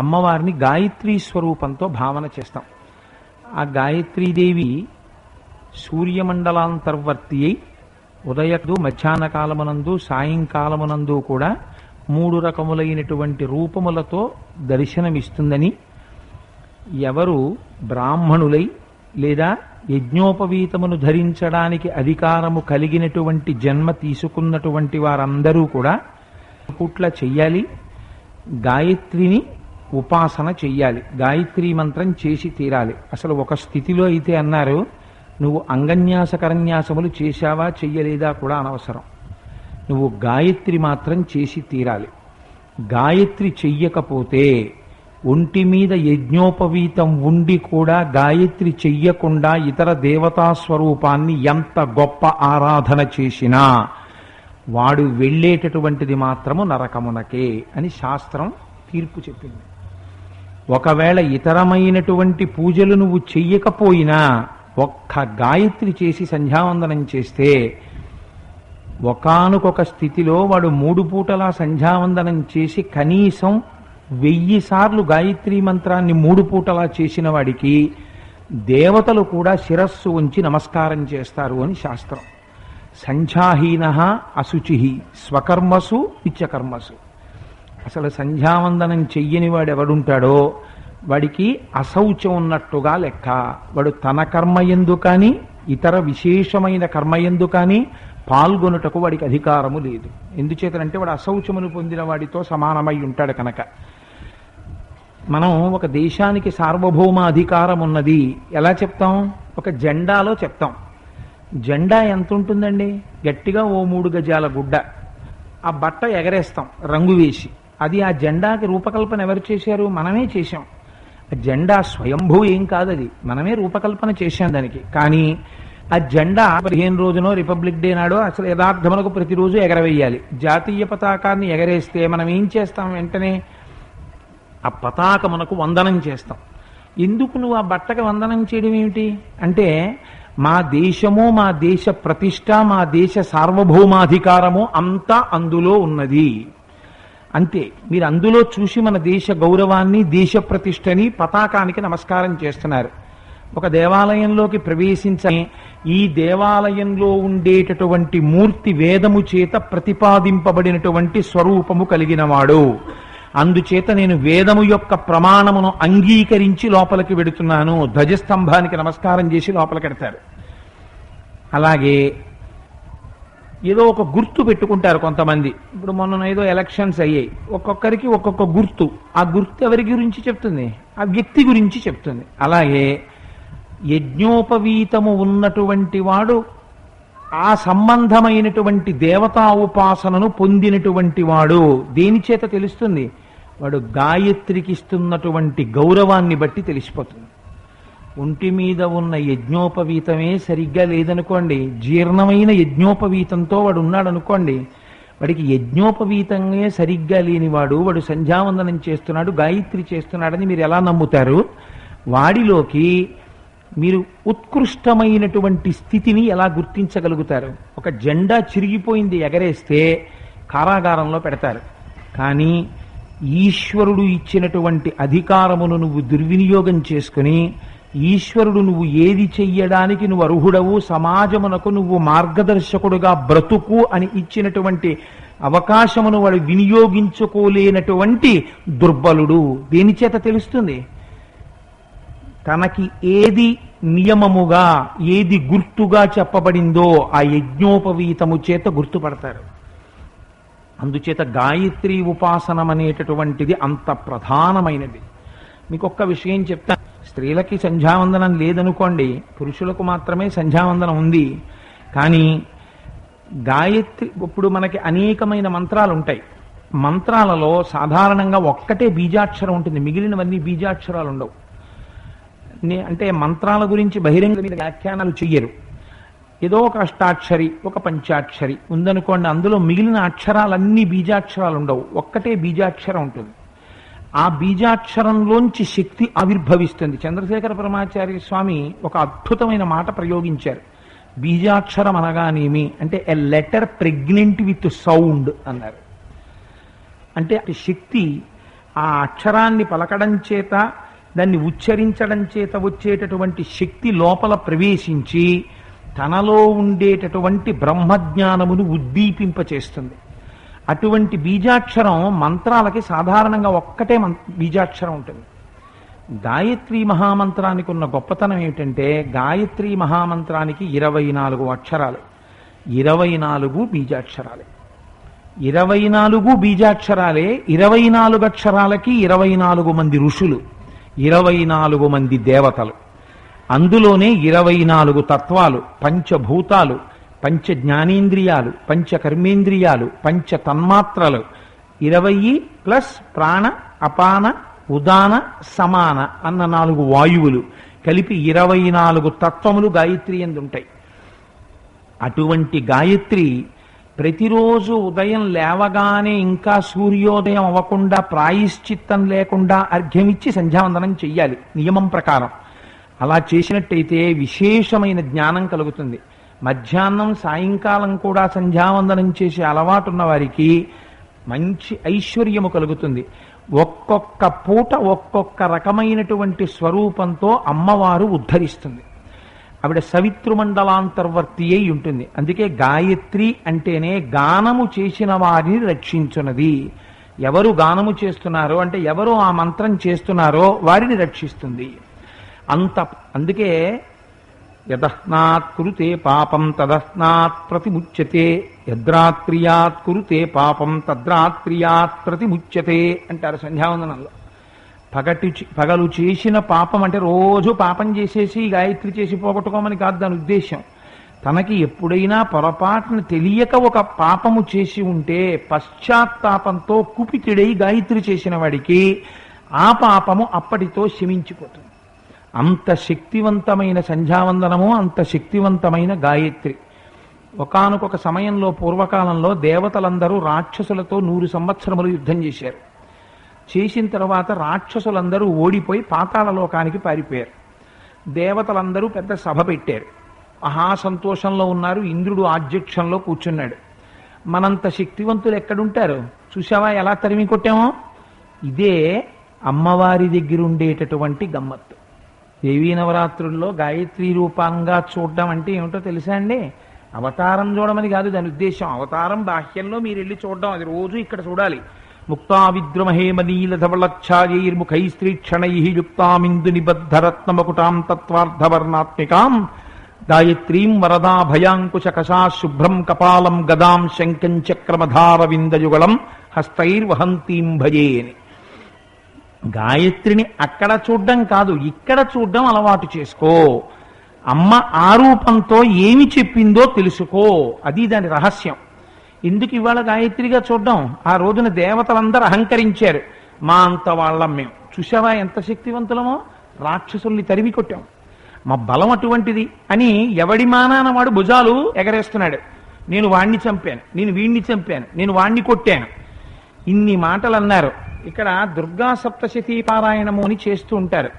అమ్మవారిని గాయత్రీ స్వరూపంతో భావన చేస్తాం. ఆ గాయత్రీదేవి సూర్యమండలాంతర్వర్తి అయి ఉదయదు, మధ్యాహ్న కాలమునందు, సాయంకాలమునందు కూడా 3 రకములైనటువంటి రూపములతో దర్శనమిస్తుందని, ఎవరు బ్రాహ్మణులై లేదా యజ్ఞోపవీతమును ధరించడానికి అధికారము కలిగినటువంటి జన్మ తీసుకున్నటువంటి వారందరూ కూడా పూట్ల చెయ్యాలి, గాయత్రిని ఉపాసన చెయ్యాలి, గాయత్రీ మంత్రం చేసి తీరాలి. అసలు ఒక స్థితిలో అయితే అన్నారు, నువ్వు అంగన్యాస కరన్యాసములు చేశావా చెయ్యలేదా కూడా అనవసరం, నువ్వు గాయత్రి మాత్రం చేసి తీరాలి. గాయత్రి చెయ్యకపోతే, ఒంటి మీద యజ్ఞోపవీతం ఉండి కూడా గాయత్రి చెయ్యకుండా ఇతర దేవతా స్వరూపాన్ని ఎంత గొప్ప ఆరాధన చేసినా వాడు వెళ్ళేటటువంటిది మాత్రము నరకమునకే అని శాస్త్రం తీర్పు చెప్పింది. ఒకవేళ ఇతరమైనటువంటి పూజలు నువ్వు చెయ్యకపోయినా ఒక్క గాయత్రి చేసి సంధ్యావందనం చేస్తే ఒకానొక స్థితిలో వాడు 3 పూటలా సంధ్యావందనం చేసి కనీసం 1000 సార్లు గాయత్రీ మంత్రాన్ని 3 పూటలా చేసిన వాడికి దేవతలు కూడా శిరస్సు ఉంచి నమస్కారం చేస్తారు అని శాస్త్రం. సంధ్యాహీన అశుచి స్వకర్మసు నిత్యకర్మసు. అసలు సంధ్యావందనం చెయ్యని వాడు ఎవడుంటాడో వాడికి అశౌచం ఉన్నట్టుగా లెక్క. వాడు తన కర్మయందు కానీ ఇతర విశేషమైన కర్మయందు కానీ పాల్గొనుటకు వాడికి అధికారము లేదు. ఎందుచేతనంటే వాడు అశౌచమును పొందిన వాడితో సమానమై ఉంటాడు కనుక. మనం ఒక దేశానికి సార్వభౌమ అధికారం ఉన్నది ఎలా చెప్తాం? ఒక జెండాలో చెప్తాం. జెండా ఎంత ఉంటుందండి? గట్టిగా ఓ 3 గజాల గుడ్డ, ఆ బట్ట ఎగరేస్తాం రంగు వేసి. అది ఆ జెండాకి రూపకల్పన ఎవరు చేశారు? మనమే చేశాం. ఆ జెండా స్వయంభూ ఏం కాదు, అది మనమే రూపకల్పన చేశాం దానికి. కానీ ఆ జెండా 15 రోజునో రిపబ్లిక్ డే నాడో అసలు యథార్థములకు ప్రతిరోజు ఎగరవేయాలి. జాతీయ పతాకాన్ని ఎగరేస్తే మనం ఏం చేస్తాం? వెంటనే ఆ పతాకమునకు వందనం చేస్తాం. ఎందుకు నువ్వు ఆ బట్టకి వందనం చేయడం ఏమిటి అంటే, మా దేశము, మా దేశ ప్రతిష్ట, మా దేశ సార్వభౌమాధికారము అంతా అందులో ఉన్నది అంతే. మీరు అందులో చూసి మన దేశ గౌరవాన్ని, దేశ ప్రతిష్టని, పతాకానికి నమస్కారం చేస్తున్నారు. ఒక దేవాలయంలోకి ప్రవేశించని ఈ దేవాలయంలో ఉండేటటువంటి మూర్తి వేదము చేత ప్రతిపాదింపబడినటువంటి స్వరూపము కలిగినవాడు, అందుచేత నేను వేదము యొక్క ప్రమాణమును అంగీకరించి లోపలికి వెడుతున్నాను, ధ్వజస్తంభానికి నమస్కారం చేసి లోపలికెడతారు. అలాగే ఏదో ఒక గుర్తు పెట్టుకుంటారు కొంతమంది. ఇప్పుడు మొన్న ఏదో ఎలక్షన్స్ అయ్యాయి, ఒక్కొక్కరికి ఒక్కొక్క గుర్తు. ఆ గుర్తు ఎవరి గురించి చెప్తుంది? ఆ వ్యక్తి గురించి చెప్తుంది. అలాగే యజ్ఞోపవీతము ఉన్నటువంటి వాడు ఆ సంబంధమైనటువంటి దేవతా ఉపాసనను పొందినటువంటి వాడు దేని చేత తెలుస్తుంది? వాడు గాయత్రికి ఇస్తున్నటువంటి గౌరవాన్ని బట్టి తెలిసిపోతుంది. ఒంటి మీద ఉన్న యజ్ఞోపవీతమే సరిగ్గా లేదనుకోండి, జీర్ణమైన యజ్ఞోపవీతంతో వాడు ఉన్నాడు అనుకోండి, వాడికి యజ్ఞోపవీతంగా సరిగ్గా లేనివాడు వాడు సంధ్యావందనం చేస్తున్నాడు, గాయత్రి చేస్తున్నాడని మీరు ఎలా నమ్ముతారు? వాడిలోకి మీరు ఉత్కృష్టమైనటువంటి స్థితిని ఎలా గుర్తించగలుగుతారు? ఒక జెండా చిరిగిపోయింది ఎగరేస్తే కారాగారంలో పెడతారు. కానీ ఈశ్వరుడు ఇచ్చినటువంటి అధికారమును నువ్వు దుర్వినియోగం చేసుకుని, ఈశ్వరుడు నువ్వు ఏది చెయ్యడానికి నువ్వు అర్హుడవు, సమాజమునకు నువ్వు మార్గదర్శకుడుగా బ్రతుకు అని ఇచ్చినటువంటి అవకాశమును వాడు వినియోగించుకోలేనటువంటి దుర్బలుడు. దేని చేత తెలుస్తుంది? తనకి ఏది నియమముగా, ఏది గుర్తుగా చెప్పబడిందో ఆ యజ్ఞోపవీతము చేత గుర్తుపడతారు. అందుచేత గాయత్రి ఉపాసనం అనేటటువంటిది అంత ప్రధానమైనది. మీకు ఒక్క విషయం చెప్తాను. స్త్రీలకి సంధ్యావందనం లేదనుకోండి, పురుషులకు మాత్రమే సంధ్యావందనం ఉంది. కానీ గాయత్రి, ఇప్పుడు మనకి అనేకమైన మంత్రాలు ఉంటాయి. మంత్రాలలో సాధారణంగా ఒక్కటే బీజాక్షరం ఉంటుంది, మిగిలినవన్నీ బీజాక్షరాలు ఉండవు. అంటే మంత్రాల గురించి బహిరంగ మీద వ్యాఖ్యానాలు చెయ్యరు. ఏదో ఒక అష్టాక్షరి, ఒక పంచాక్షరి ఉందనుకోండి, అందులో మిగిలిన అక్షరాలన్నీ బీజాక్షరాలు ఉండవు, ఒక్కటే బీజాక్షరం ఉంటుంది. ఆ బీజాక్షరంలోంచి శక్తి ఆవిర్భవిస్తుంది. చంద్రశేఖర పరమాచార్య స్వామి ఒక అద్భుతమైన మాట ప్రయోగించారు. బీజాక్షరం అనగానేమి అంటే a letter pregnant with sound అన్నారు. అంటే శక్తి ఆ అక్షరాన్ని పలకడం చేత దాన్ని ఉచ్చరించడం చేత వచ్చేటటువంటి శక్తి లోపల ప్రవేశించి తనలో ఉండేటటువంటి బ్రహ్మజ్ఞానమును ఉద్దీపింపచేస్తుంది. అటువంటి బీజాక్షరం మంత్రాలకి సాధారణంగా ఒక్కటే బీజాక్షరం ఉంటుంది. గాయత్రీ మహామంత్రానికి ఉన్న గొప్పతనం ఏమిటంటే గాయత్రీ మహామంత్రానికి 24 అక్షరాలు, 24 బీజాక్షరాలే. 24 బీజాక్షరాలే. 24 అక్షరాలకి 24 మంది ఋషులు, 24 మంది దేవతలు. అందులోనే 24 తత్వాలు, పంచభూతాలు, పంచ జ్ఞానేంద్రియాలు, పంచ కర్మేంద్రియాలు, పంచ తన్మాత్రలు, 20 ప్లస్ ప్రాణ అపాన ఉదాన సమాన అన్న 4 వాయువులు కలిపి 24 తత్వములు గాయత్రి యందు ఉంటాయి. అటువంటి గాయత్రి ప్రతిరోజు ఉదయం లేవగానే ఇంకా సూర్యోదయం అవ్వకుండా ప్రాయశ్చిత్తం లేకుండా అర్ఘ్యమిచ్చి సంధ్యావందనం చెయ్యాలి నియమం ప్రకారం. అలా చేసినట్టయితే విశేషమైన జ్ఞానం కలుగుతుంది. మధ్యాహ్నం సాయంకాలం కూడా సంధ్యావందనం చేసే అలవాటున్న వారికి మంచి ఐశ్వర్యము కలుగుతుంది. ఒక్కొక్క పూట ఒక్కొక్క రకమైనటువంటి స్వరూపంతో అమ్మవారు ఉద్ధరిస్తుంది. ఆవిడ సవితృమండలాంతర్వర్తి అయి ఉంటుంది. అందుకే గాయత్రి అంటేనే గానము చేసిన వారిని రక్షించున్నది. ఎవరు గానము చేస్తున్నారో అంటే ఎవరు ఆ మంత్రం చేస్తున్నారో వారిని రక్షిస్తుంది. అందుకే యదస్నాత్ కురుతే పాపం తదస్నాత్ ప్రతిముచ్యతే, యద్రాత్రియాత్ కురుతే పాపం తద్రాత్రియాత్ ప్రతిముచ్యతే అంటారు సంధ్యావందనంలో. పగలు చేసిన పాపం అంటే రోజు పాపం చేసేసి గాయత్రి చేసి పోగొట్టుకోమని కాదు దాని ఉద్దేశం. తనకి ఎప్పుడైనా పొరపాటును తెలియక ఒక పాపము చేసి ఉంటే పశ్చాత్తాపంతో కుపితుడై గాయత్రి చేసిన వాడికి ఆ పాపము అప్పటితో శమించిపోతుంది. అంత శక్తివంతమైన సంధ్యావందనము, అంత శక్తివంతమైన గాయత్రి. ఒకానొక సమయంలో పూర్వకాలంలో దేవతలందరూ రాక్షసులతో 100 సంవత్సరములు యుద్ధం చేశారు. చేసిన తర్వాత రాక్షసులందరూ ఓడిపోయి పాతాళ లోకానికి పారిపోయారు. దేవతలందరూ పెద్ద సభ పెట్టారు. మహాసంతోషంలో ఉన్నారు. ఇంద్రుడు ఆధ్యక్షంలో కూర్చున్నాడు. మనంత శక్తివంతులు ఎక్కడుంటారు? చూసావా ఎలా తరిమి కొట్టామో? ఇదే అమ్మవారి దగ్గర ఉండేటటువంటి గమ్మత్తు. దేవీ నవరాత్రుల్లో గాయత్రి రూపంగా చూడడం అంటే ఏమిటో తెలుసా అండి? అవతారం చూడమని కాదు దాని ఉద్దేశం. అవతారం బాహ్యంలో మీరు వెళ్ళి చూడడం, అది రోజు ఇక్కడ చూడాలి. ముక్తా విద్రుమహేమనీలధవళచ్ఛాయైర్ముఖై స్త్రీక్షణై యుక్తామిందు నిబద్ధరత్నమకుటాం తత్వార్థవర్ణాత్మికాం గాయత్రీం వరదాభయాంకుశకషా శుభ్రం కపాలం గదాం శంఖం చక్రమధారవిందయుగళం హస్తైర్వహంతీం భజే అని. గాయత్రిని అక్కడ చూడడం కాదు, ఇక్కడ చూడడం అలవాటు చేసుకో. అమ్మ ఆ రూపంతో ఏమి చెప్పిందో తెలుసుకో. అది దాని రహస్యం. ఎందుకు ఇవాళ గాయత్రిగా చూడడం? ఆ రోజున దేవతలందరూ అహంకరించారు. మా అంత వాళ్ళం మేము. చూసావా ఎంత శక్తివంతులమో? రాక్షసుల్ని తరిమి కొట్టాం. మా బలం అటువంటిది అని ఎవడి మానాన వాడు భుజాలు ఎగరేస్తున్నాడు. నేను వాణ్ణి చంపాను, నేను వీణ్ణి చంపాను, నేను వాణ్ణి కొట్టాను, ఇన్ని మాటలు అన్నారు. ఇక్కడ దుర్గా సప్తశతీ పారాయణము అని చేస్తూ ఉంటారు.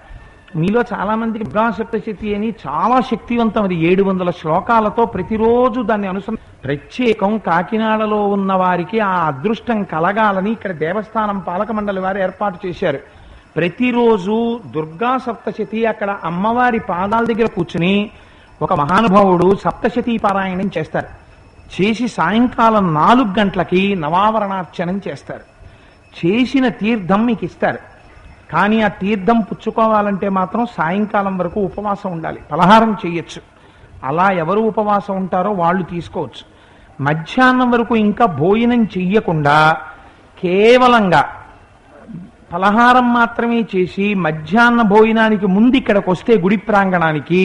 మీలో చాలా మందికి దుర్గా సప్తశతి అని చాలా శక్తివంతం. అది 700 శ్లోకాలతో ప్రతిరోజు దాన్ని ప్రత్యేకం. కాకినాడలో ఉన్న వారికి ఆ అదృష్టం కలగాలని ఇక్కడ దేవస్థానం పాలక మండలి వారు ఏర్పాటు చేశారు. ప్రతిరోజు దుర్గా సప్తశతి అక్కడ అమ్మవారి పాదాల దగ్గర కూర్చుని ఒక మహానుభావుడు సప్తశతీ పారాయణం చేస్తారు. చేసి సాయంకాలం 4 గంటలకి నవావరణార్చనం చేస్తారు. చేసిన తీర్థం మీకు ఇస్తారు. కానీ ఆ తీర్థం పుచ్చుకోవాలంటే మాత్రం సాయంకాలం వరకు ఉపవాసం ఉండాలి. పలహారం చేయొచ్చు. అలా ఎవరు ఉపవాసం ఉంటారో వాళ్ళు తీసుకోవచ్చు. మధ్యాహ్నం వరకు ఇంకా భోజనం చెయ్యకుండా కేవలంగా పలహారం మాత్రమే చేసి మధ్యాహ్న భోజనానికి ముందు ఇక్కడికి వస్తే గుడి ప్రాంగణానికి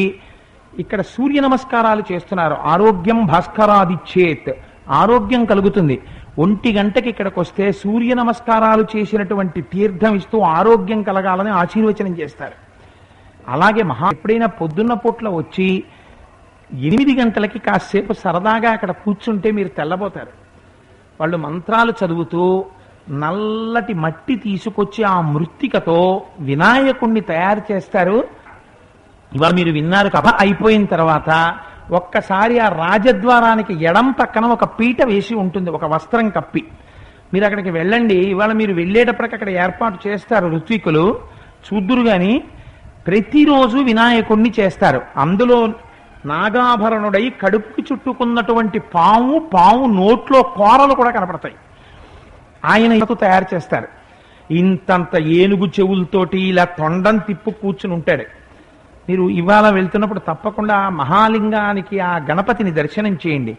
ఇక్కడ సూర్య నమస్కారాలు చేస్తున్నారు. ఆరోగ్యం భాస్కరాదిచ్చేత్, ఆరోగ్యం కలుగుతుంది. 1 గంటకి ఇక్కడికి వస్తే సూర్య నమస్కారాలు చేసినటువంటి తీర్థం ఇస్తూ ఆరోగ్యం కలగాలని ఆశీర్వచనం చేస్తారు. అలాగే ఎప్పుడైనా పొద్దున్న పూట్ల వచ్చి 8 గంటలకి కాసేపు సరదాగా అక్కడ కూర్చుంటే మీరు తెల్లబోతారు. వాళ్ళు మంత్రాలు చదువుతూ నల్లటి మట్టి తీసుకొచ్చి ఆ మృత్తికతో వినాయకుణ్ణి తయారు చేస్తారు. ఇవాళ మీరు విన్నారు కథ అయిపోయిన తర్వాత ఒక్కసారి ఆ రాజద్వారానికి ఎడం పక్కన ఒక పీట వేసి ఉంటుంది, ఒక వస్త్రం కప్పి. మీరు అక్కడికి వెళ్ళండి, ఇవాళ మీరు వెళ్ళేటప్పటికి అక్కడ ఏర్పాటు చేస్తారు ఋత్వికులు, చూద్దురు గాని ప్రతిరోజు వినాయకుణ్ణి చేస్తారు. అందులో నాగాభరణుడై కడుపుకి చుట్టుకున్నటువంటి పాము నోట్లో కూరలు కూడా కనపడతాయి. ఆయన తయారు చేస్తారు. ఇంతంత ఏనుగు చెవులతోటి ఇలా తొండం తిప్పు కూర్చుని ఉంటాడు. మీరు ఇవాళ వెళ్తున్నప్పుడు తప్పకుండా ఆ మహాలింగానికి, ఆ గణపతిని దర్శనం చేయండి.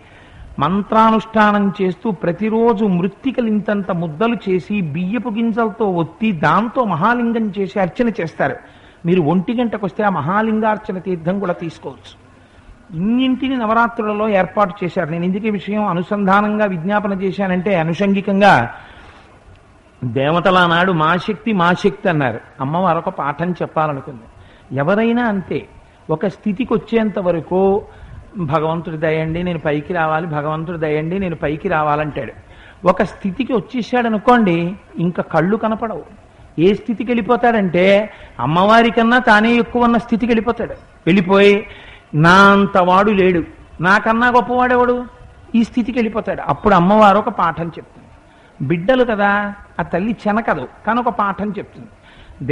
మంత్రానుష్ఠానం చేస్తూ ప్రతిరోజు మృత్తికలు ఇంతంత ముద్దలు చేసి బియ్యపు గింజలతో ఒత్తి దాంతో మహాలింగం చేసి అర్చన చేస్తారు. మీరు 1 గంటకు వస్తే ఆ మహాలింగార్చన తీర్థం కూడా తీసుకోవచ్చు. ఇన్నింటిని నవరాత్రులలో ఏర్పాటు చేశారు. నేను ఇందుకే విషయం అనుసంధానంగా విజ్ఞాపన చేశానంటే, అనుషంగికంగా దేవతల నాడు మా శక్తి అన్నారు. అమ్మవారు ఒక పాఠం చెప్పాలనుకుంది. ఎవరైనా అంతే, ఒక స్థితికి వచ్చేంత వరకు భగవంతుడి దయండి నేను పైకి రావాలి, భగవంతుడి దయండి నేను పైకి రావాలంటాడు. ఒక స్థితికి వచ్చేసాడు అనుకోండి, ఇంకా కళ్ళు కనపడవు. ఏ స్థితికి వెళ్ళిపోతాడంటే అమ్మవారి కన్నా తానే ఎక్కువ ఉన్న స్థితికి వెళ్ళిపోతాడు. వెళ్ళిపోయి నా అంతవాడు లేడు, నాకన్నా గొప్పవాడేవాడు, ఈ స్థితికి వెళ్ళిపోతాడు. అప్పుడు అమ్మవారు ఒక పాఠం చెప్తుంది. బిడ్డలు కదా, ఆ తల్లి చెనకదు, కానీ ఒక పాఠం చెప్తుంది.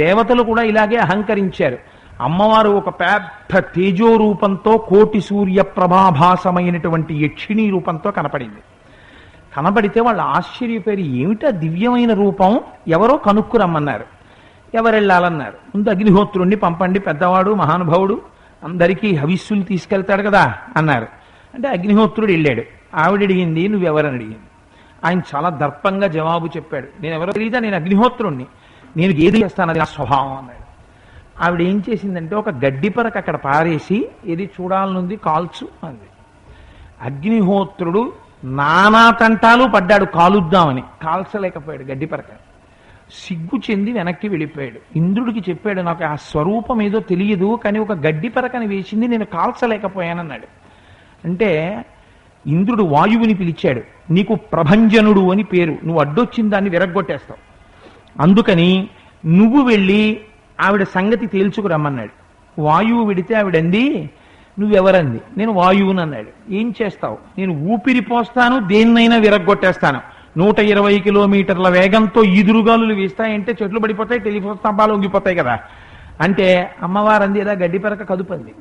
దేవతలు కూడా ఇలాగే అహంకరించారు. అమ్మవారు ఒక పెద్ద తేజో రూపంతో, కోటి సూర్య ప్రభాభాసమైనటువంటి యక్షిణీ రూపంతో కనపడింది. కనబడితే వాళ్ళు ఆశ్చర్యపోయారు, ఏమిటా దివ్యమైన రూపం, ఎవరో కనుక్కురమ్మన్నారు. ఎవరెళ్ళాలన్నారు. ముందు అగ్నిహోత్రుణ్ణి పంపండి, పెద్దవాడు మహానుభావుడు, అందరికీ హవిస్సులు తీసుకెళ్తాడు కదా అన్నారు. అంటే అగ్నిహోత్రుడు వెళ్ళాడు. ఆవిడ అడిగింది నువ్వెవరని అడిగింది. ఆయన చాలా దర్పంగా జవాబు చెప్పాడు. నేను ఎవరో తెలియదా, నేను అగ్నిహోత్రుణ్ణి, నేను ఏది చేస్తాను, అది నా స్వభావం అన్నాడు. ఆవిడ ఏం చేసిందంటే ఒక గడ్డిపరకు అక్కడ పారేసి, ఏది చూడాలనుంది కాల్చు అంది. అగ్నిహోత్రుడు నానా తంటాలు పడ్డాడు కాలుద్దామని, కాల్చలేకపోయాడు. గడ్డిపరక సిగ్గు చెంది వెనక్కి వెళ్ళిపోయాడు. ఇంద్రుడికి చెప్పాడు, నాకు ఆ స్వరూపం ఏదో తెలియదు, కానీ ఒక గడ్డిపరకని వేసింది, నేను కాల్చలేకపోయానన్నాడు. అంటే ఇంద్రుడు వాయువుని పిలిచాడు, నీకు ప్రభంజనుడు అని పేరు, నువ్వు అడ్డొచ్చిన దాన్ని విరగ్గొట్టేస్తావు, అందుకని నువ్వు వెళ్ళి ఆవిడ సంగతి తేల్చుకురమ్మన్నాడు. వాయువు విడితే ఆవిడంది నువ్వెవరంది. నేను వాయువుని అన్నాడు. ఏం చేస్తావు? నేను ఊపిరి పోస్తాను, దేన్నైనా విరగ్గొట్టేస్తాను. 120 కిలోమీటర్ల వేగంతో ఈదురుగాలులు వీస్తాయంటే చెట్లు పడిపోతాయి, టెలిఫోన్ స్తంభాలు ఉంగిపోతాయి కదా. అంటే అమ్మవారంది ఇలా గడ్డిపరక కదుపంది,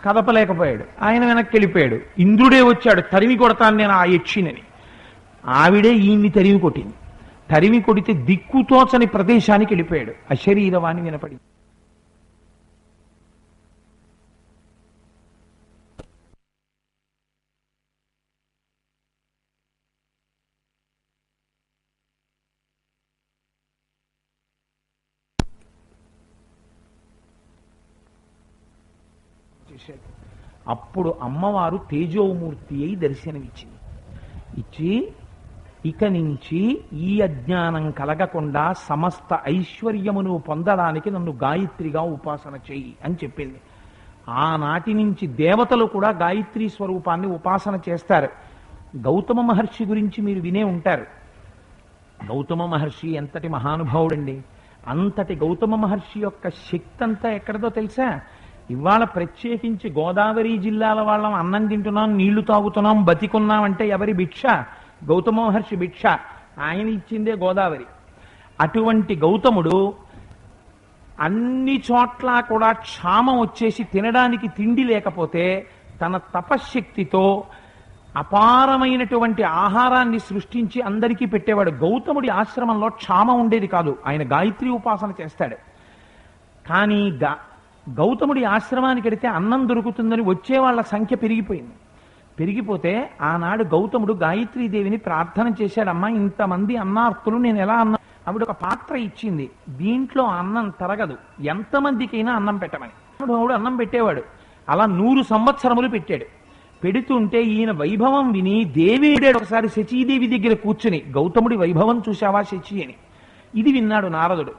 కదపలేకపోయాడు. ఆయన వెనక్కి వెళ్ళిపోయాడు. ఇంద్రుడే వచ్చాడు, తరిమి కొడతాను నేను ఆ యక్షిణిని. ఆవిడే ఈయన్ని తరిమి కొట్టింది. తరిమి కొడితే దిక్కుతోచని ప్రదేశానికి వెళ్ళిపోయాడు. అశరీరవాణి వినపడి అప్పుడు అమ్మవారు తేజోమూర్తి అయి దర్శనమిచ్చింది. ఇచ్చి ఇక నుంచి ఈ అజ్ఞానం కలగకుండా సమస్త ఐశ్వర్యమును పొందడానికి నన్ను గాయత్రిగా ఉపాసన చెయ్యి అని చెప్పింది. ఆనాటి నుంచి దేవతలు కూడా గాయత్రి స్వరూపాన్ని ఉపాసన చేస్తారు. గౌతమ మహర్షి గురించి మీరు వినే ఉంటారు. గౌతమ మహర్షి ఎంతటి మహానుభావుడండి. అంతటి గౌతమ మహర్షి యొక్క శక్తి అంతా ఎక్కడదో తెలుసా? ఇవాళ ప్రత్యేకించి గోదావరి జిల్లాల వాళ్ళం అన్నం తింటున్నాం, నీళ్లు తాగుతున్నాం, బతికున్నాం అంటే ఎవరి భిక్ష? గౌతమ మహర్షి భిక్ష. ఆయన ఇచ్చిందే గోదావరి. అటువంటి గౌతముడు అన్ని చోట్ల కూడా క్షామం వచ్చేసి తినడానికి తిండి లేకపోతే తన తపశ్శక్తితో అపారమైనటువంటి ఆహారాన్ని సృష్టించి అందరికీ పెట్టేవాడు. గౌతముడి ఆశ్రమంలో క్షామం ఉండేది కాదు, ఆయన గాయత్రి ఉపాసన చేస్తాడు. కానీ గౌతముడి ఆశ్రమానికి వెడితే అన్నం దొరుకుతుందని వచ్చే వాళ్ళ సంఖ్య పెరిగిపోయింది. పెరిగిపోతే ఆనాడు గౌతముడు గాయత్రీదేవిని ప్రార్థన చేశాడమ్మా, ఇంతమంది అన్నార్తులు నేను ఎలా అన్నం, ఆవిడ ఒక పాత్ర ఇచ్చింది, దీంట్లో అన్నం తరగదు, ఎంతమందికైనా అన్నం పెట్టమని. ఆవిడ అన్నం పెట్టేవాడు. అలా 100 సంవత్సరములు పెట్టాడు. పెడుతుంటే ఈయన వైభవం విని దేవి ఒకసారి శచీదేవి దగ్గర కూర్చుని, గౌతముడి వైభవం చూశావా శచి అని. ఇది విన్నాడు నారదుడు.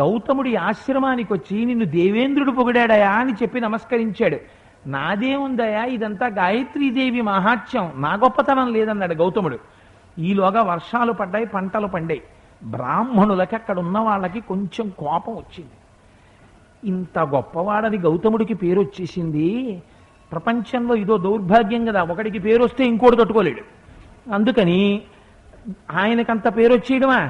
గౌతముడి ఆశ్రమానికి వచ్చి నిన్ను దేవేంద్రుడు పొగిడాడయా అని చెప్పి నమస్కరించాడు. నాదేముందయా, ఇదంతా గాయత్రీదేవి మహాత్యం, నా గొప్పతనం లేదన్నాడు గౌతముడు. ఈలోగా వర్షాలు పడ్డాయి, పంటలు పండాయి. బ్రాహ్మణులకి అక్కడ ఉన్న వాళ్ళకి కొంచెం కోపం వచ్చింది. ఇంత గొప్పవాడని గౌతముడికి పేరు వచ్చేసింది, ప్రపంచంలో ఇదో దౌర్భాగ్యం కదా, ఒకడికి పేరు వస్తే ఇంకోటి తట్టుకోలేడు. అందుకని ఆయనకంత పేరు వచ్చేయడమా?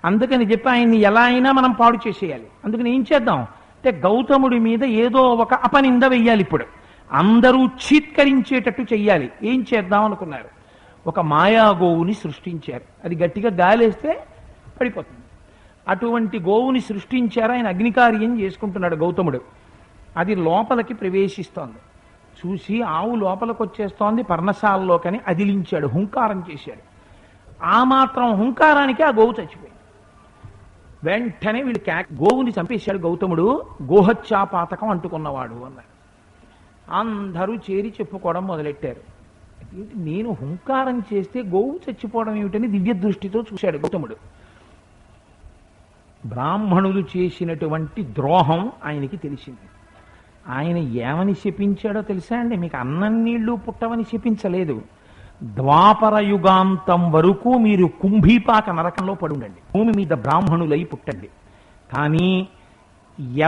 అందుకని చెప్పి ఆయన్ని ఎలా అయినా మనం పాడు చేసేయాలి. అందుకని ఏం చేద్దాం అంటే గౌతముడి మీద ఏదో ఒక అపనింద వెయ్యాలి. ఇప్పుడు అందరూ చీత్కరించేటట్టు చెయ్యాలి. ఏం చేద్దాం అనుకున్నారు? ఒక మాయా గోవుని సృష్టించారు. అది గట్టిగా గాలేస్తే పడిపోతుంది. అటువంటి గోవుని సృష్టించారు. ఆయన అగ్నికార్యం చేసుకుంటున్నాడు గౌతముడు. అది లోపలికి ప్రవేశిస్తోంది. చూసి ఆవు లోపలికి వచ్చేస్తోంది పర్ణశాలలోకని అదిలించాడు, హుంకారం చేశాడు. ఆ మాత్రం హుంకారానికి ఆ గోవు చచ్చిపోయింది. వెంటనే వీళ్ళు గోవుని చంపేశాడు గౌతముడు, గోహత్యాపాతకం అంటుకున్నవాడు అన్నారు. అందరూ చేరి చెప్పుకోవడం మొదలెట్టారు. నేను హుంకారం చేస్తే గోవు చచ్చిపోవడం ఏమిటని దివ్య దృష్టితో చూశాడు గౌతముడు. బ్రాహ్మణులు చేసినటువంటి ద్రోహం ఆయనకి తెలిసింది. ఆయన ఏమని శపించాడో తెలుసా అండి? మీకు అన్నం నీళ్లు పుట్టవని శపించలేదు. ద్వాపర యుగాంతం వరకు మీరు కుంభీపాక నరకంలో పడుండండి, భూమి మీద బ్రాహ్మణులై పుట్టండి. కానీ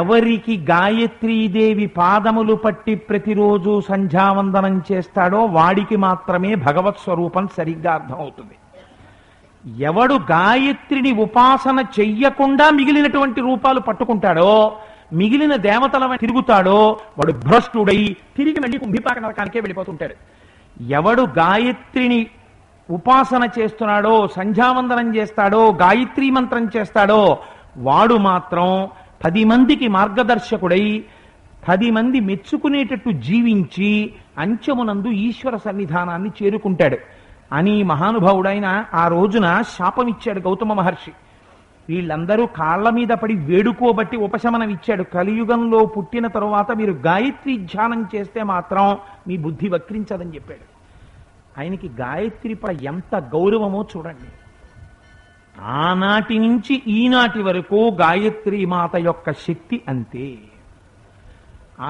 ఎవరికి గాయత్రీదేవి పాదములు పట్టి ప్రతిరోజు సంధ్యావందనం చేస్తాడో వాడికి మాత్రమే భగవత్ స్వరూపం సరిగ్గా అర్థమవుతుంది. ఎవడు గాయత్రిని ఉపాసన చెయ్యకుండా మిగిలినటువంటి రూపాలు పట్టుకుంటాడో, మిగిలిన దేవతల తిరుగుతాడో, వాడు భ్రష్టుడై తిరిగి మళ్ళీ కుంభిపాక నరకానికే వెళ్ళిపోతుంటాడు. ఎవడు గాయత్రిని ఉపాసన చేస్తున్నాడో, సంధ్యావందనం చేస్తాడో, గాయత్రీ మంత్రం చేస్తాడో, వాడు మాత్రం 10 మందికి మార్గదర్శకుడై 10 మంది మెచ్చుకునేటట్టు జీవించి అంచమునందు ఈశ్వర సన్నిధానాన్ని చేరుకుంటాడు అని మహానుభావుడైన ఆ రోజున శాపమిచ్చాడు గౌతమ మహర్షి. వీళ్ళందరూ కాళ్ల మీద పడి వేడుకోబట్టి ఉపశమనం ఇచ్చాడు. కలియుగంలో పుట్టిన తరువాత మీరు గాయత్రి ధ్యానం చేస్తే మాత్రం మీ బుద్ధి వక్రించదని చెప్పాడు. ఆయనకి గాయత్రి పట్ల ఎంత గౌరవమో చూడండి. ఆనాటి నుంచి ఈనాటి వరకు గాయత్రి మాత యొక్క శక్తి అంతే. ఆ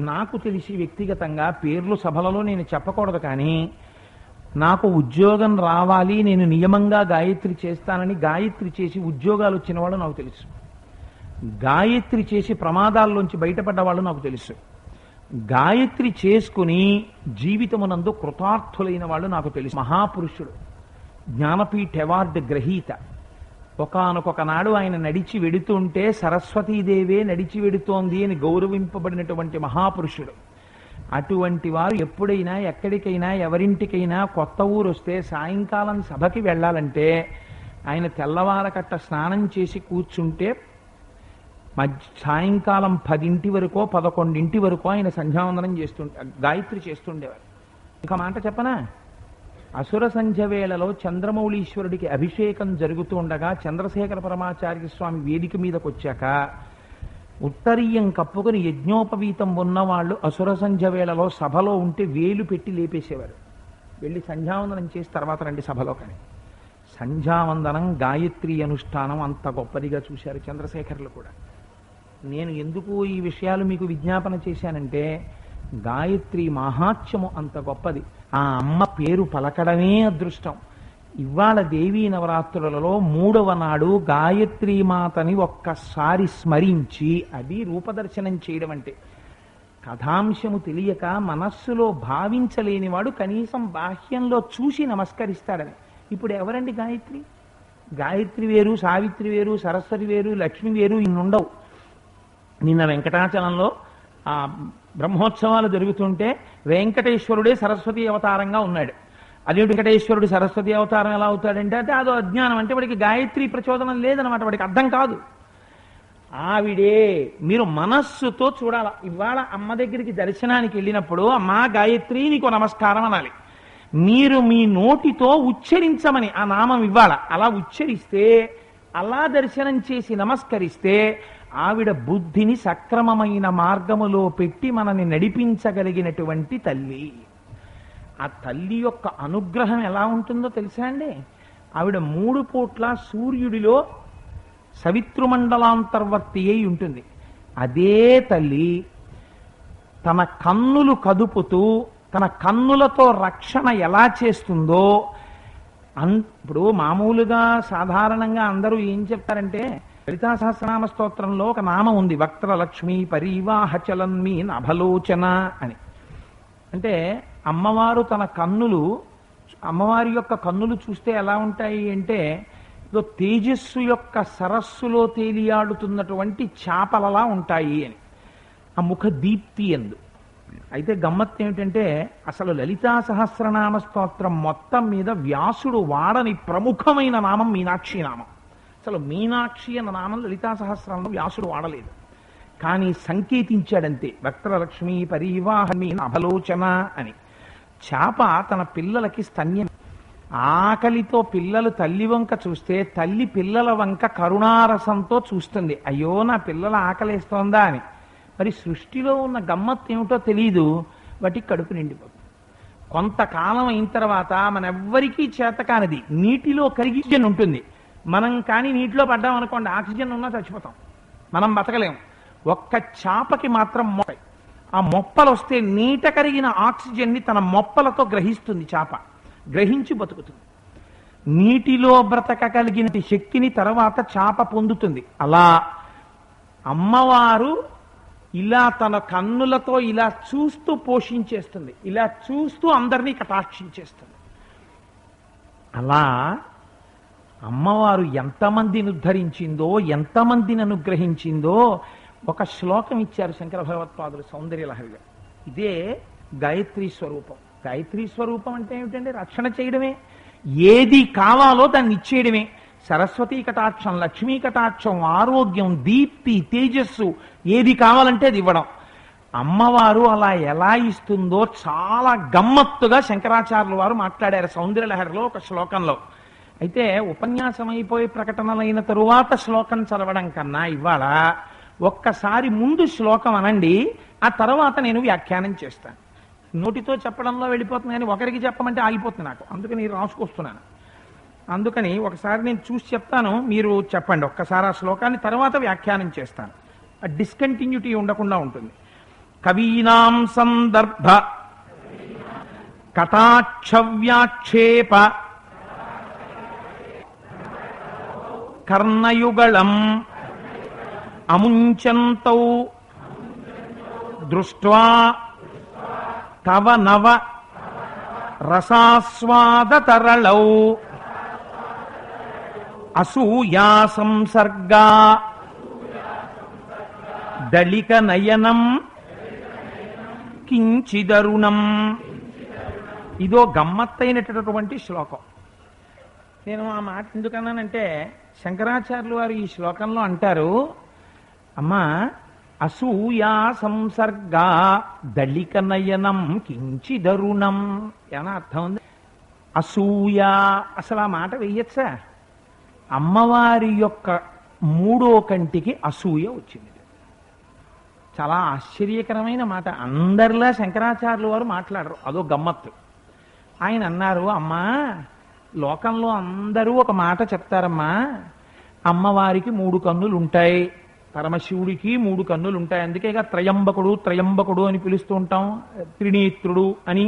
నాకు తెలిసి వ్యక్తిగతంగా పేర్లు సభలలో నేను చెప్పకూడదు, కానీ నాకు ఉద్యోగం రావాలి, నేను నియమంగా గాయత్రి చేస్తానని గాయత్రి చేసి ఉద్యోగాలు వచ్చిన వాళ్ళు నాకు తెలుసు. గాయత్రి చేసి ప్రమాదాల్లోంచి బయటపడ్డ వాళ్ళు నాకు తెలుసు. గాయత్రి చేసుకుని జీవితమునందు కృతార్థులైన వాళ్ళు నాకు తెలుసు. మహాపురుషుడు, జ్ఞానపీఠ అవార్డు గ్రహీత, ఒకానొక నాడు ఆయన నడిచి వెడుతుంటే సరస్వతీదేవే నడిచి వెడుతోంది అని గౌరవింపబడినటువంటి మహాపురుషుడు. అటువంటి వారు ఎప్పుడైనా ఎక్కడికైనా ఎవరింటికైనా కొత్త ఊరు వస్తే సాయంకాలం సభకి వెళ్ళాలంటే ఆయన తెల్లవారకట్ట స్నానం చేసి కూర్చుంటే సాయంకాలం 10 వరకో 11 వరకో ఆయన సంధ్యావందనం గాయత్రి చేస్తుండేవారు. ఒక మాట చెప్పనా? అసుర సంధ్య వేళలో చంద్రమౌళీశ్వరుడికి అభిషేకం జరుగుతూ ఉండగా చంద్రశేఖర పరమాచార్య స్వామి వేదిక మీదకి వచ్చాక ఉత్తరీయం కప్పుకుని యజ్ఞోపవీతం ఉన్నవాళ్ళు అసుర సంధ్య వేళలో సభలో ఉంటే వేలు పెట్టి లేపేసేవారు. వెళ్ళి సంధ్యావందనం చేసి తర్వాత రండి సభలో. కానీ సంధ్యావందనం గాయత్రి అనుష్ఠానం అంత గొప్పదిగా చూశారు చంద్రశేఖరులు కూడా. నేను ఎందుకు ఈ విషయాలు మీకు విజ్ఞాపన చేశానంటే గాయత్రి మహాత్మ్యము అంత గొప్పది. ఆ అమ్మ పేరు పలకడమే అదృష్టం. ఇవాళ దేవీ నవరాత్రులలో 3వ నాడు గాయత్రీ మాతని ఒక్కసారి స్మరించి అది రూపదర్శనం చేయడం అంటే. కథాంశము తెలియక మనస్సులో భావించలేనివాడు కనీసం బాహ్యంలో చూసి నమస్కరిస్తాడని. ఇప్పుడు ఎవరండి గాయత్రి? గాయత్రి వేరు, సావిత్రి వేరు, సరస్వతి వేరు, లక్ష్మి వేరు, ఇన్నుండవు. నిన్న వెంకటాచలంలో ఆ బ్రహ్మోత్సవాలు జరుగుతుంటే వెంకటేశ్వరుడే సరస్వతి అవతారంగా ఉన్నాడు. అదే వెంకటేశ్వరుడు సరస్వతి అవతారం ఎలా అవుతాడంటే అదో అజ్ఞానం. అంటే వాడికి గాయత్రి ప్రచోదనం లేదనమాట, వాడికి అర్థం కాదు. ఆవిడే మీరు మనస్సుతో చూడాల. ఇవాళ అమ్మ దగ్గరికి దర్శనానికి వెళ్ళినప్పుడు అమ్మా గాయత్రి నీకు నమస్కారం అనాలి. మీరు మీ నోటితో ఉచ్చరించమని ఆ నామం ఇవ్వాల. అలా ఉచ్చరిస్తే, అలా దర్శనం చేసి నమస్కరిస్తే ఆవిడ బుద్ధిని సక్రమమైన మార్గములో పెట్టి మనని నడిపించగలిగినటువంటి తల్లి. ఆ తల్లి యొక్క అనుగ్రహం ఎలా ఉంటుందో తెలుసా అండి? ఆవిడ 3 పూట్ల సూర్యుడిలో సవితృమండలాంతర్వర్తి అయి ఉంటుంది. అదే తల్లి తన కన్నులు కదుపుతూ తన కన్నులతో రక్షణ ఎలా చేస్తుందో ఇప్పుడు మామూలుగా సాధారణంగా అందరూ ఏం చెప్తారంటే లలితా సహస్రనామ స్తోత్రంలో ఒక నామం ఉంది, వక్త్రలక్ష్మి పరివాహచలన్మి నభలోచన అని. అంటే అమ్మవారు తన కన్నులు అమ్మవారి యొక్క కన్నులు చూస్తే ఎలా ఉంటాయి అంటే ఏదో తేజస్సు యొక్క సరస్సులో తేలియాడుతున్నటువంటి చేపలలా ఉంటాయి అని. ఆ ముఖ దీప్తి ఎందు. అయితే గమ్మత్తు ఏమిటంటే అసలు లలితా సహస్రనామ స్తోత్రం మొత్తం మీద వ్యాసుడు వాడని ప్రముఖమైన నామం మీనాక్షి నామం. అసలు మీనాక్షి అన్న నామం లలితా సహస్రంలో వ్యాసుడు వాడలేదు, కానీ సంకేతించాడంతే. వక్రలక్ష్మి పరివాహమి అభలోచన అని. చేప తన పిల్లలకి స్తన్యం. ఆకలితో పిల్లలు తల్లి వంక చూస్తే తల్లి పిల్లల వంక కరుణారసంతో చూస్తుంది, అయ్యో నా పిల్లల ఆకలేస్తోందా అని. మరి సృష్టిలో ఉన్న గమ్మత్తు ఏమిటో తెలియదు, వాటికి కడుపు నిండిపోతుంది. కొంతకాలం అయిన తర్వాత మనెవ్వరికీ చేత కానిది నీటిలో కరిగి ఆక్సిజన్ ఉంటుంది. మనం కానీ నీటిలో పడ్డామనుకోండి, ఆక్సిజన్ ఉన్నా చచ్చిపోతాం, మనం బతకలేము. ఒక్క చేపకి మాత్రం మొప్పై. ఆ మొప్పలు వస్తే నీట కరిగిన ఆక్సిజన్ని తన మొప్పలతో గ్రహిస్తుంది చేప, గ్రహించి బతుకుతుంది. నీటిలో బ్రతకగలిగిన శక్తిని తర్వాత చేప పొందుతుంది. అలా అమ్మవారు ఇలా తన కన్నులతో ఇలా చూస్తూ పోషించేస్తుంది, ఇలా చూస్తూ అందరినీ కటాక్షించేస్తుంది. అలా అమ్మవారు ఎంతమందిని ఉద్ధరించిందో, ఎంతమందిని అనుగ్రహించిందో ఒక శ్లోకం ఇచ్చారు శంకర భగవత్పాదులు సౌందర్యలహరిగా. ఇదే గాయత్రీ స్వరూపం. గాయత్రీ స్వరూపం అంటే ఏమిటంటే రక్షణ చేయడమే, ఏది కావాలో దాన్ని ఇచ్చేయడమే. సరస్వతీ కటాక్షం, లక్ష్మీ కటాక్షం, ఆరోగ్యం, దీప్తి, తేజస్సు, ఏది కావాలంటే అది ఇవ్వడం. అమ్మవారు అలా ఎలా ఇస్తుందో చాలా గమ్మత్తుగా శంకరాచార్యుల వారు మాట్లాడారు సౌందర్యలహరిలో ఒక శ్లోకంలో. అయితే ఉపన్యాసం అయిపోయి ప్రకటనలైన తరువాత శ్లోకం చదవడం కన్నా ఇవాళ ఒక్కసారి ముందు శ్లోకం అనండి, ఆ తర్వాత నేను వ్యాఖ్యానం చేస్తాను. నోటితో చెప్పడంలో వెళ్ళిపోతుంది కానీ ఒకరికి చెప్పమంటే ఆగిపోతుంది నాకు, అందుకని రాసుకొస్తున్నాను. అందుకని ఒకసారి నేను చూసి చెప్తాను, మీరు చెప్పండి ఒక్కసారి ఆ శ్లోకాన్ని, తర్వాత వ్యాఖ్యానం చేస్తాను. ఆ డిస్కంటిన్యూటీ ఉండకుండా ఉంటుంది. కవీనాం సందర్భ కటాక్ష వ్యాక్షేప కర్ణయుగళం అముంచంతౌ దృష్ట్వా తవ నవ రసాస్వాదతరళౌ అసూయా సంసర్గా దళిక నయనం కించిదరుణం. ఇదో గమ్మత్తైనటువంటి శ్లోకం. నేను ఆ మాట ఎందుకన్నానంటే శంకరాచార్యులు వారు ఈ శ్లోకంలో అంటారు, అమ్మా అసూయా సంసర్గా దళిక నయనం కించిదరుణం. ఏమన్నా అర్థం ఉంది? అసూయ అసలు ఆ మాట వెయ్యచ్చా? అమ్మవారి యొక్క మూడో కంటికి అసూయ వచ్చింది. చాలా ఆశ్చర్యకరమైన మాట. అందరిలా శంకరాచార్యులు వారు మాట్లాడరు, అదో గమ్మత్తు. ఆయన అన్నారు, అమ్మా లోకంలో అందరూ ఒక మాట చెప్తారమ్మా, అమ్మవారికి 3 కన్నులు ఉంటాయి, పరమశివుడికి 3 కన్నులు ఉంటాయి, అందుకేగా త్రయంబకుడు త్రయంబకుడు అని పిలుస్తూ ఉంటాం, త్రినేత్రుడు అని.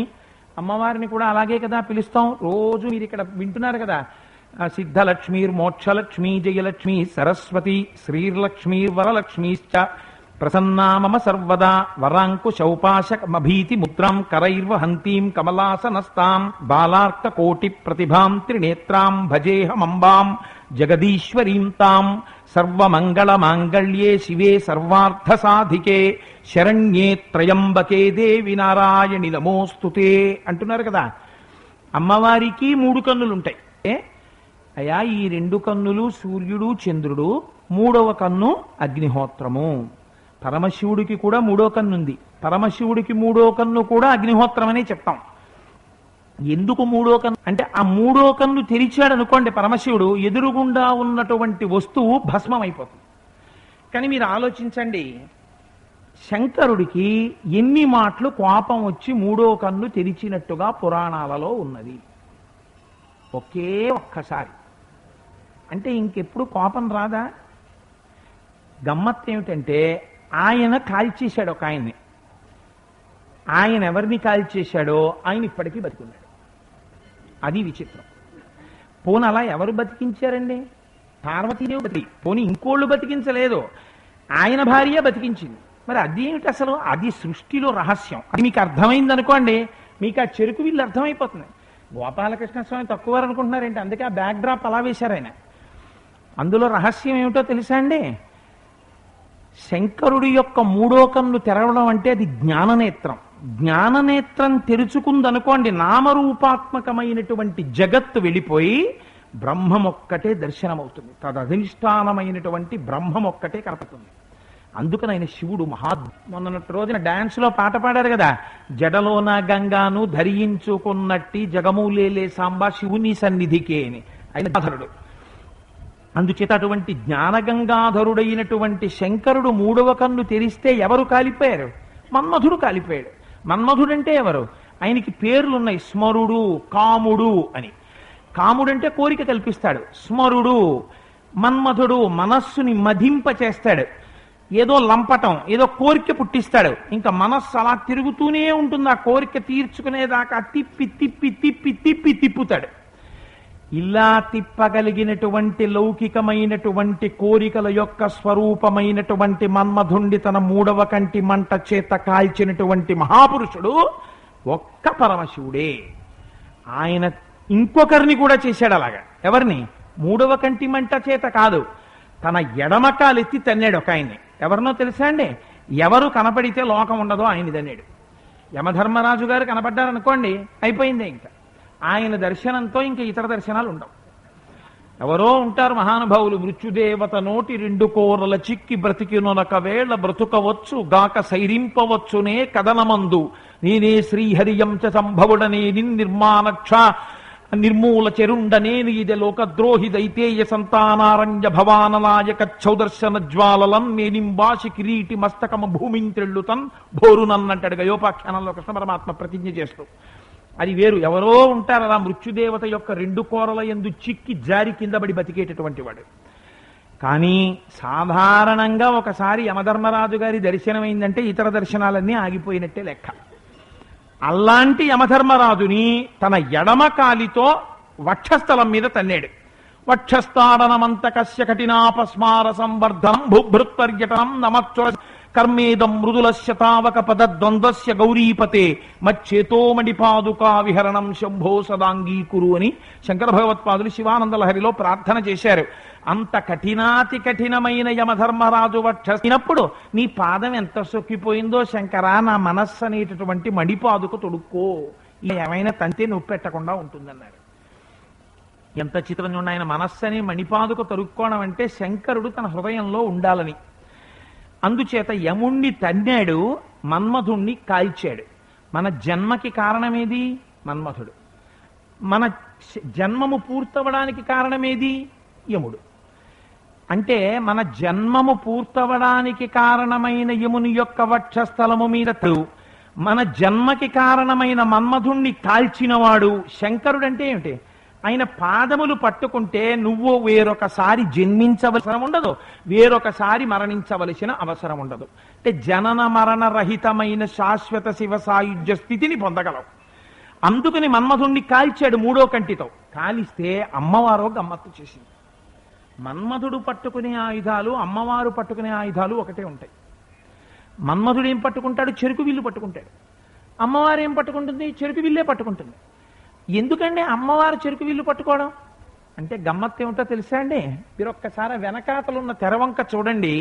అమ్మవారిని కూడా అలాగే కదా పిలుస్తాం. రోజు మీరు ఇక్కడ వింటున్నారు కదా, సిద్ధలక్ష్మీర్ మోక్షలక్ష్మీ జయలక్ష్మీ సరస్వతి శ్రీర్లక్ష్మీర్ వరలక్ష్మీశ్చ ప్రసన్నా మమ సర్వదా వరాంకుశౌపాశమభీతి ముద్రాం కరైర్వహంతీం కమలాసనస్తాం బాలార్క కోటి ప్రతిభాం త్రినేత్రాం భజేహమంబాం జగదీశ్వరీం తాం సర్వమంగళ మాంగళ్యే శివే సర్వార్థ సాధికే శరణ్యే త్రయంబకే దేవి నారాయణి నమోస్తుతే అంటున్నారు కదా. అమ్మవారికి 3 కన్నులు ఉంటాయి. అయ్యా ఈ 2 కన్నులు సూర్యుడు చంద్రుడు, 3వ కన్ను అగ్నిహోత్రము. పరమశివుడికి కూడా 3వ కన్ను ఉంది. పరమశివుడికి 3వ కన్ను కూడా అగ్నిహోత్రం అనే చెప్తాం. ఎందుకు 3వ కన్ను అంటే, ఆ 3వ కన్ను తెరిచాడు అనుకోండి పరమశివుడు, ఎదురుగుండా ఉన్నటువంటి వస్తువు భస్మం అయిపోతుంది. కానీ మీరు ఆలోచించండి, శంకరుడికి ఎన్ని మాటలు కోపం వచ్చి 3వ కన్ను తెరిచినట్టుగా పురాణాలలో ఉన్నది? ఒకే ఒక్కసారి. అంటే ఇంకెప్పుడు కోపం రాదా? గమ్మత్తు ఏమిటంటే, ఆయన కాల్చేశాడు ఒక ఆయన్ని. ఆయన ఎవరిని కాల్చేశాడో ఆయన ఇప్పటికీ బతికున్నాడు. అది విచిత్రం. పోనీ అలా ఎవరు బతికించారండి? పార్వతీదేవి బతికి, పోనీ ఇంకోళ్ళు బతికించలేదు, ఆయన భార్య బతికించింది. మరి అదేమిటి అసలు? అది సృష్టిలో రహస్యం. అది మీకు అర్థమైంది అనుకోండి, మీకు ఆ చెరుకు వీళ్ళు అర్థమైపోతుంది. గోపాలకృష్ణ స్వామి తక్కువ అనుకుంటున్నారేంటి? అందుకే ఆ బ్యాక్ డ్రాప్ అలా వేశారు ఆయన. అందులో రహస్యం ఏమిటో తెలుసా అండి? శంకరుడి యొక్క మూడో కన్ను తెరవడం అంటే అది జ్ఞాననేత్రం. జ్ఞాననేత్రం తెరుచుకుందనుకోండి, నామరూపాత్మకమైనటువంటి జగత్తు వెళ్ళిపోయి బ్రహ్మమొక్కటే దర్శనమవుతుంది. తదధిష్టానమైనటువంటి బ్రహ్మమొక్కటే కనపడుతుంది. అందుకని ఆయన శివుడు మొన్నటి రోజున డాన్స్ లో పాట పాడారు కదా, జడలోన గంగాను ధరించుకున్నట్టి జగమూలేలే సాంబా శివుని సన్నిధికే అని ఆయన గంగాధరుడు. అందుచేత అటువంటి జ్ఞానగంగాధరుడైనటువంటి శంకరుడు మూడవ కన్ను తెరిస్తే ఎవరు కాలిపోయారు? మన్మధుడు కాలిపోయాడు. మన్మధుడంటే ఎవరు? ఆయనకి పేర్లున్నాయి, స్మరుడు, కాముడు అని. కాముడంటే కోరిక కల్పిస్తాడు, స్మరుడు మన్మధుడు మనస్సుని మధింప చేస్తాడు, ఏదో లంపటం, ఏదో కోరిక పుట్టిస్తాడు. ఇంకా మనస్సు అలా తిరుగుతూనే ఉంటుంది, ఆ కోరిక తీర్చుకునేదాకా తిప్పి తిప్పి తిప్పి తిప్పి తిప్పుతాడు. ఇలా తిప్పగలిగినటువంటి లౌకికమైనటువంటి కోరికల యొక్క స్వరూపమైనటువంటి మన్మధుండి తన మూడవ కంటి మంట చేత కాల్చినటువంటి మహాపురుషుడు ఒక్క పరమశివుడే. ఆయన ఇంకొకరిని కూడా చేశాడు అలాగా. ఎవరిని? మూడవ కంటి మంట చేత కాదు, తన ఎడమ కాలెత్తి తన్నాడు ఒక ఆయన్ని. ఎవరినో తెలుసా అండి? ఎవరు కనపడితే లోకం ఉండదో ఆయన తన్నాడు. యమధర్మరాజు గారు కనపడ్డారనుకోండి, అయిపోయిందే. ఇంకా ఆయన దర్శనంతో ఇంకా ఇతర దర్శనాలు ఉండవు. ఎవరో ఉంటారు మహానుభావులు, మృత్యుదేవత నోటి రెండు కోరల చిక్కి బ్రతికినొనక వేళ బ్రతుకవచ్చు గాక సైరింపవచ్చునే కదనమందు నేనే శ్రీహరియంచ సంభవుడనే నిర్మాణక్ష నిర్మూల చెరుండనేని ఇది లోకద్రోహి దైతేయ సంతానారణ్య భవాననాయక చౌదర్శన జ్వాలలం నేనింబాసి కిరీటి మస్తకమ భూమింత్రెళ్ళుతన్ భోరునన్నంటాడు గయోపాఖ్యానంలో కృష్ణ పరమాత్మ ప్రతిజ్ఞ చేస్తూ. అది వేరు. ఎవరో ఉంటారు అలా మృత్యుదేవత యొక్క రెండు కోరల యందు చిక్కి జారి కింద పడి బతికేటటువంటి వాడు. కానీ సాధారణంగా ఒకసారి యమధర్మరాజు గారి దర్శనమైందంటే ఇతర దర్శనాలన్నీ ఆగిపోయినట్టే లెక్క. అలాంటి యమధర్మరాజుని తన ఎడమ కాలితో వక్షస్థలం మీద తన్నాడు. వక్షస్థాడనమంతకస్య కఠినాపస్మార సంవర్ధనం భూభృత్పర్యటనం నమత్సుర కర్మేదం మృదులస్య తావక పదద్వంద్వస్య గౌరీపతే మచ్చేతోమణి పాదుకా విహరణం శంభో సదాంగీకురు అని శంకర భగవత్పాదులు శివానంద లహరిలో ప్రార్థన చేశారు. అంత కఠినాతి కఠినమైన యమధర్మరాజు వక్షినప్పుడు నీ పాదం ఎంత సొక్కిపోయిందో శంకరా, నా మనస్సు అనేటటువంటి మణిపాదుకు తొడుక్కో, ఏమైనా తంతే నొప్పి పెట్టకుండా ఉంటుందన్నారు. ఎంత చిత్రం చూడండి, ఆయన మనస్సు అని మణిపాదుకు తొడుక్కోవడం అంటే శంకరుడు తన హృదయంలో ఉండాలని. అందుచేత యముణ్ణి తన్నాడు, మన్మధుణ్ణి కాల్చాడు. మన జన్మకి కారణమేది? మన్మధుడు. మన జన్మము పూర్తవడానికి కారణమేది? యముడు. అంటే మన జన్మము పూర్తవడానికి కారణమైన యముని యొక్క వక్షస్థలము మీద మన జన్మకి కారణమైన మన్మధుణ్ణి కాల్చినవాడు శంకరుడు. అంటే ఏమిటి? ఆయన పాదములు పట్టుకుంటే నువ్వు వేరొకసారి జన్మించవలసిన ఉండదు, వేరొకసారి మరణించవలసిన అవసరం ఉండదు. అంటే జనన మరణ రహితమైన శాశ్వత శివ సాయుధ్య స్థితిని పొందగలవు. అందుకని మన్మధుణ్ణి కాల్చాడు మూడో కంటితో. కాలిస్తే అమ్మవారో గమ్మత్తు చేసింది. మన్మధుడు పట్టుకునే ఆయుధాలు, అమ్మవారు పట్టుకునే ఆయుధాలు ఒకటే ఉంటాయి. మన్మధుడు ఏం పట్టుకుంటాడు? చెరుకు విల్లు పట్టుకుంటాడు. అమ్మవారు ఏం పట్టుకుంటుంది? చెరుకు విల్లే పట్టుకుంటుంది. ఎందుకండి అమ్మవారు చెరుకు విల్లు పట్టుకోవడం? అంటే గమ్మత్తు ఏమిటో తెలుసా అండి? మీరు ఒక్కసారి వెనకాతలున్న తెరవంక చూడండి.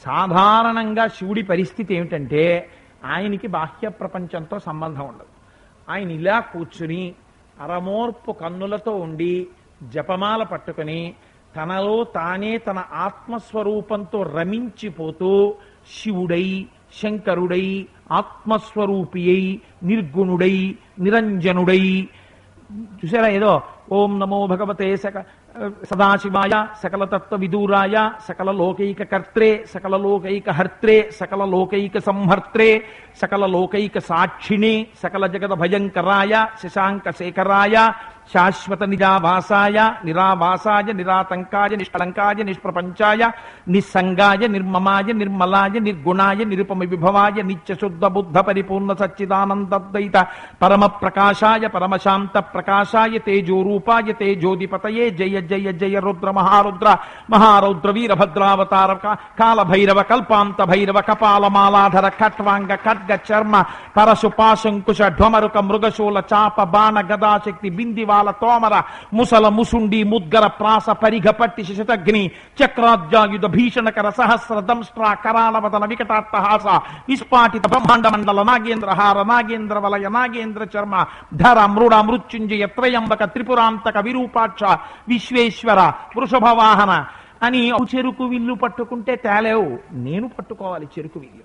సాధారణంగా శివుడి పరిస్థితి ఏమిటంటే ఆయనకి బాహ్య ప్రపంచంతో సంబంధం ఉండదు. ఆయన ఇలా కూర్చుని అరమోర్పు కన్నులతో ఉండి జపమాల పట్టుకుని తనలో తానే తన ఆత్మస్వరూపంతో రమించిపోతూ శివుడై, శంకరుడై, ఆత్మస్వరూపి అయి, నిర్గుణుడై, నిరంజనుడై, చూసారా ఏదో ఓం నమో భగవతే సదాశివాయ సకల తత్వ విదూరాయ సకల లోకైక కర్త్రే సకల లోకైక హర్త్రే సకల లోకైక సంహర్త్రే సకల లోకైక సాక్షిణే సకల జగద భయంకరాయ శశాంక శేఖరాయ శాశ్వత నిజావాసాయ నిరావాసాయ నిరాతంకాయ నిష్కళంకాయ నిష్ప్రపంచాయ నిస్సంగాయ నిర్మమాయ నిర్మలాయ నిర్గుణాయ నిరుపమ విభవాయ నిత్య శుద్ధ బుద్ధ పరిపూర్ణ సచ్చిదానందద్వైత పరమ ప్రకాశాయ పరమశాంత ప్రకాశాయ తేజోరూపాయ తేజోధిపతయే జయ జయ జయ రుద్ర మహారుద్ర మహారౌద్ర వీరభద్రావతార కాళభైరవ కల్పాంత భైరవ కపాలమాలాధర ఖట్వాంగ ఖడ్గ చర్మ పరశుపాశంకుశ ఢ్వమరుక మృగశూల చాప బాణ గదాశక్తి బిందివాల తోమర ముసల ముసుండి ముద్గర ప్రాస పరిఘ పట్టి శశతగ్ని చక్రాద్యాయుధ భీషణకర సహస్ర దంష్ట్ర కరాలవదన వికటాట్టహాస విస్పాటిత బ్రహ్మాండ మండల నాగేంద్రహార నాగేంద్ర వలయ నాగేంద్ర చర్మ ధర మృడ మృత్యుంజయ త్రయంబక త్రిపురాంతక విరూపాక్ష విశ్వేశ్వర వృషభవాహన అని చెరుకు విల్లు పట్టుకుంటే తేలేవు, నేను పట్టుకోవాలి చెరుకు విల్లు.